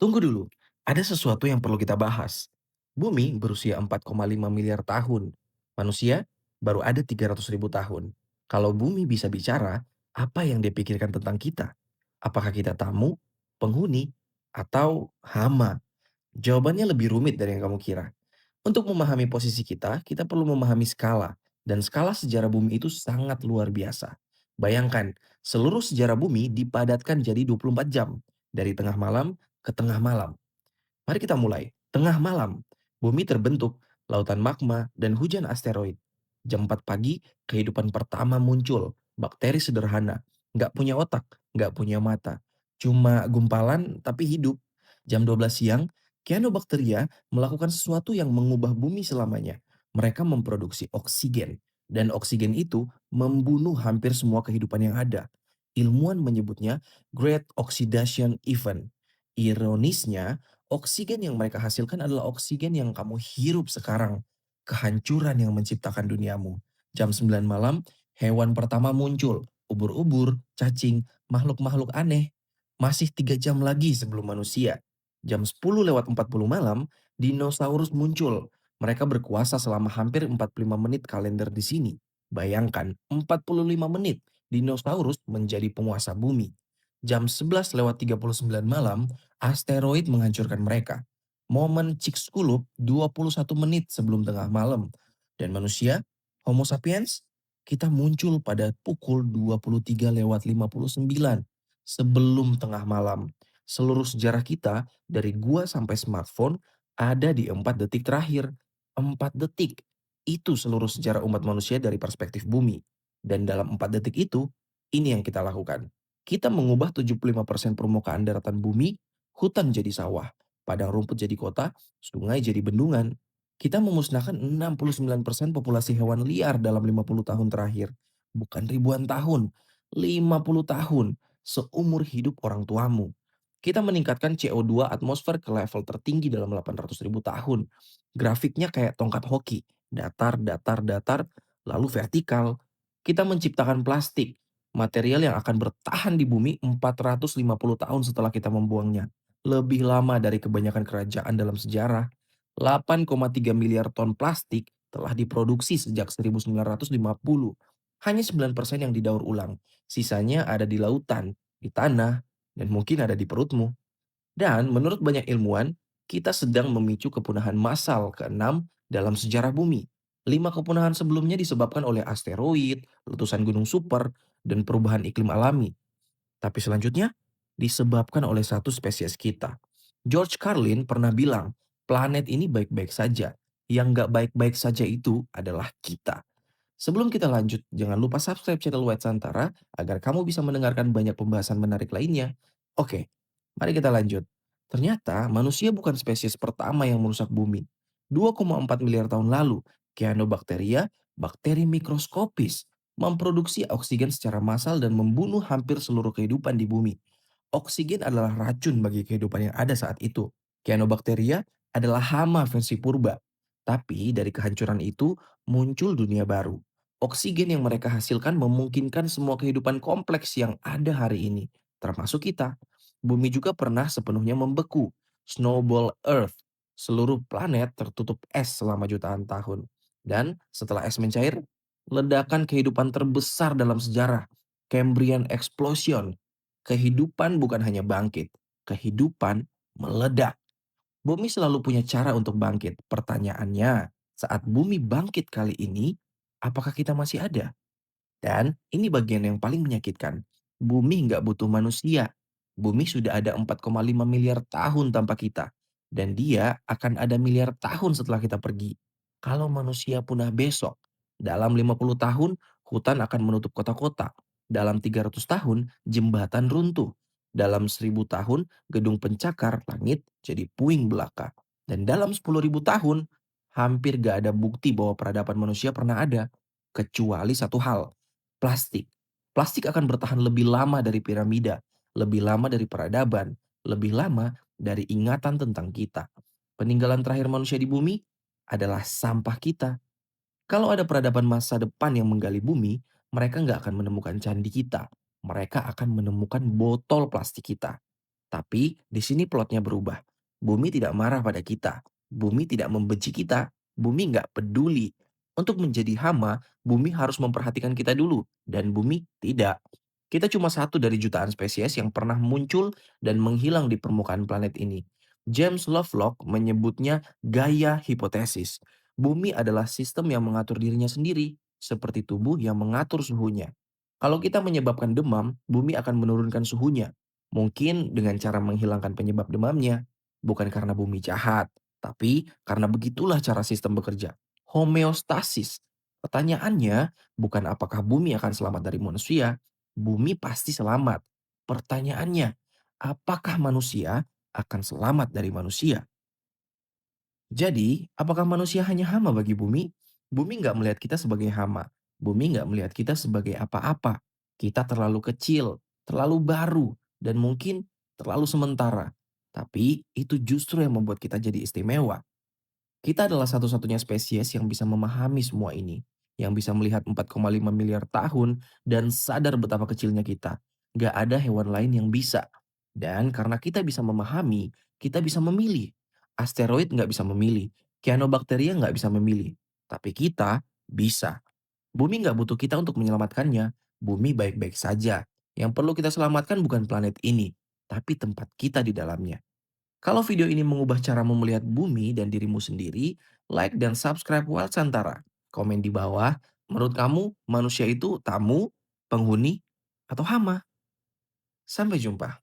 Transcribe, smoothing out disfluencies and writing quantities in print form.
Tunggu dulu, ada sesuatu yang perlu kita bahas. Bumi berusia 4,5 miliar tahun. Manusia baru ada 300.000 tahun. Kalau bumi bisa bicara, apa yang dia pikirkan tentang kita? Apakah kita tamu, penghuni, atau hama? Jawabannya lebih rumit dari yang kamu kira. Untuk memahami posisi kita perlu memahami skala. Dan skala sejarah bumi itu sangat luar biasa. Bayangkan, seluruh sejarah bumi dipadatkan jadi 24 jam. Dari tengah malam ke tengah malam. Mari kita mulai. Tengah malam, bumi terbentuk, lautan magma, dan hujan asteroid. Jam 4 pagi, kehidupan pertama muncul. Bakteri sederhana, nggak punya otak, nggak punya mata. Cuma gumpalan tapi hidup. Jam 12 siang, Cyanobacteria melakukan sesuatu yang mengubah bumi selamanya. Mereka memproduksi oksigen. Dan oksigen itu membunuh hampir semua kehidupan yang ada. Ilmuwan menyebutnya Great Oxidation Event. Ironisnya, oksigen yang mereka hasilkan adalah oksigen yang kamu hirup sekarang. Kehancuran yang menciptakan duniamu. Jam 9 malam, hewan pertama muncul. Ubur-ubur, cacing, makhluk-makhluk aneh. Masih 3 jam lagi sebelum manusia. Jam 10 lewat 40 malam, dinosaurus muncul. Mereka berkuasa selama hampir 45 menit kalender di sini. Bayangkan, 45 menit dinosaurus menjadi penguasa bumi. Jam 11 lewat 39 malam, asteroid menghancurkan mereka. Momen Chicxulub 21 menit sebelum tengah malam. Dan manusia, Homo sapiens, kita muncul pada pukul 23 lewat 59 sebelum tengah malam. Seluruh sejarah kita dari gua sampai smartphone ada di 4 detik terakhir. 4 detik. Itu seluruh sejarah umat manusia dari perspektif bumi. Dan dalam 4 detik itu, ini yang kita lakukan. Kita mengubah 75% permukaan daratan bumi, hutan jadi sawah, padang rumput jadi kota, sungai jadi bendungan. Kita memusnahkan 69% populasi hewan liar dalam 50 tahun terakhir. Bukan ribuan tahun, 50 tahun, seumur hidup orang tuamu. Kita meningkatkan CO2 atmosfer ke level tertinggi dalam 800.000 tahun. Grafiknya kayak tongkat hoki, datar, datar, datar, lalu vertikal. Kita menciptakan plastik, material yang akan bertahan di bumi 450 tahun setelah kita membuangnya. Lebih lama dari kebanyakan kerajaan dalam sejarah. 8,3 miliar ton plastik telah diproduksi sejak 1950. Hanya 9% yang didaur ulang. Sisanya ada di lautan, di tanah, dan mungkin ada di perutmu. Dan menurut banyak ilmuwan, kita sedang memicu kepunahan massal keenam dalam sejarah bumi. 5 kepunahan sebelumnya disebabkan oleh asteroid, letusan gunung super, dan perubahan iklim alami. Tapi selanjutnya disebabkan oleh satu spesies kita. George Carlin pernah bilang, planet ini baik-baik saja. Yang nggak baik-baik saja itu adalah kita. Sebelum kita lanjut, jangan lupa subscribe channel White Santara agar kamu bisa mendengarkan banyak pembahasan menarik lainnya. Oke, mari kita lanjut. Ternyata manusia bukan spesies pertama yang merusak bumi. 2,4 miliar tahun lalu, Cyanobacteria, bakteri mikroskopis, memproduksi oksigen secara massal dan membunuh hampir seluruh kehidupan di bumi. Oksigen adalah racun bagi kehidupan yang ada saat itu. Cyanobacteria adalah hama versi purba. Tapi dari kehancuran itu muncul dunia baru. Oksigen yang mereka hasilkan memungkinkan semua kehidupan kompleks yang ada hari ini, termasuk kita. Bumi juga pernah sepenuhnya membeku. Snowball Earth. Seluruh planet tertutup es selama jutaan tahun. Dan setelah es mencair, ledakan kehidupan terbesar dalam sejarah. Cambrian Explosion. Kehidupan bukan hanya bangkit, kehidupan meledak. Bumi selalu punya cara untuk bangkit. Pertanyaannya, saat bumi bangkit kali ini, apakah kita masih ada? Dan ini bagian yang paling menyakitkan. Bumi nggak butuh manusia. Bumi sudah ada 4,5 miliar tahun tanpa kita. Dan dia akan ada miliar tahun setelah kita pergi. Kalau manusia punah besok, dalam 50 tahun, hutan akan menutup kota-kota. Dalam 300 tahun, jembatan runtuh. Dalam 1000 tahun, gedung pencakar langit jadi puing belaka. Dan dalam 10.000 tahun, hampir gak ada bukti bahwa peradaban manusia pernah ada. Kecuali satu hal, plastik. Plastik akan bertahan lebih lama dari piramida, lebih lama dari peradaban, lebih lama dari ingatan tentang kita. Peninggalan terakhir manusia di bumi adalah sampah kita. Kalau ada peradaban masa depan yang menggali bumi, mereka nggak akan menemukan candi kita. Mereka akan menemukan botol plastik kita. Tapi di sini plotnya berubah. Bumi tidak marah pada kita. Bumi tidak membenci kita. Bumi nggak peduli. Untuk menjadi hama, bumi harus memperhatikan kita dulu. Dan bumi tidak. Kita cuma satu dari jutaan spesies yang pernah muncul dan menghilang di permukaan planet ini. James Lovelock menyebutnya gaya hipotesis. Bumi adalah sistem yang mengatur dirinya sendiri, seperti tubuh yang mengatur suhunya. Kalau kita menyebabkan demam, bumi akan menurunkan suhunya. Mungkin dengan cara menghilangkan penyebab demamnya. Bukan karena bumi jahat, tapi karena begitulah cara sistem bekerja. Homeostasis. Pertanyaannya bukan apakah bumi akan selamat dari manusia. Bumi pasti selamat. Pertanyaannya, apakah manusia akan selamat dari manusia? Jadi, apakah manusia hanya hama bagi bumi? Bumi nggak melihat kita sebagai hama. Bumi nggak melihat kita sebagai apa-apa. Kita terlalu kecil, terlalu baru, dan mungkin terlalu sementara. Tapi itu justru yang membuat kita jadi istimewa. Kita adalah satu-satunya spesies yang bisa memahami semua ini, yang bisa melihat 4,5 miliar tahun dan sadar betapa kecilnya kita. Gak ada hewan lain yang bisa. Dan karena kita bisa memahami, kita bisa memilih. Asteroid nggak bisa memilih, Cyanobacteria nggak bisa memilih. Tapi kita bisa. Bumi nggak butuh kita untuk menyelamatkannya. Bumi baik-baik saja. Yang perlu kita selamatkan bukan planet ini, tapi tempat kita di dalamnya. Kalau video ini mengubah caramu melihat bumi dan dirimu sendiri, like dan subscribe Wild Santara. Komen di bawah, menurut kamu manusia itu tamu, penghuni, atau hama? Sampai jumpa.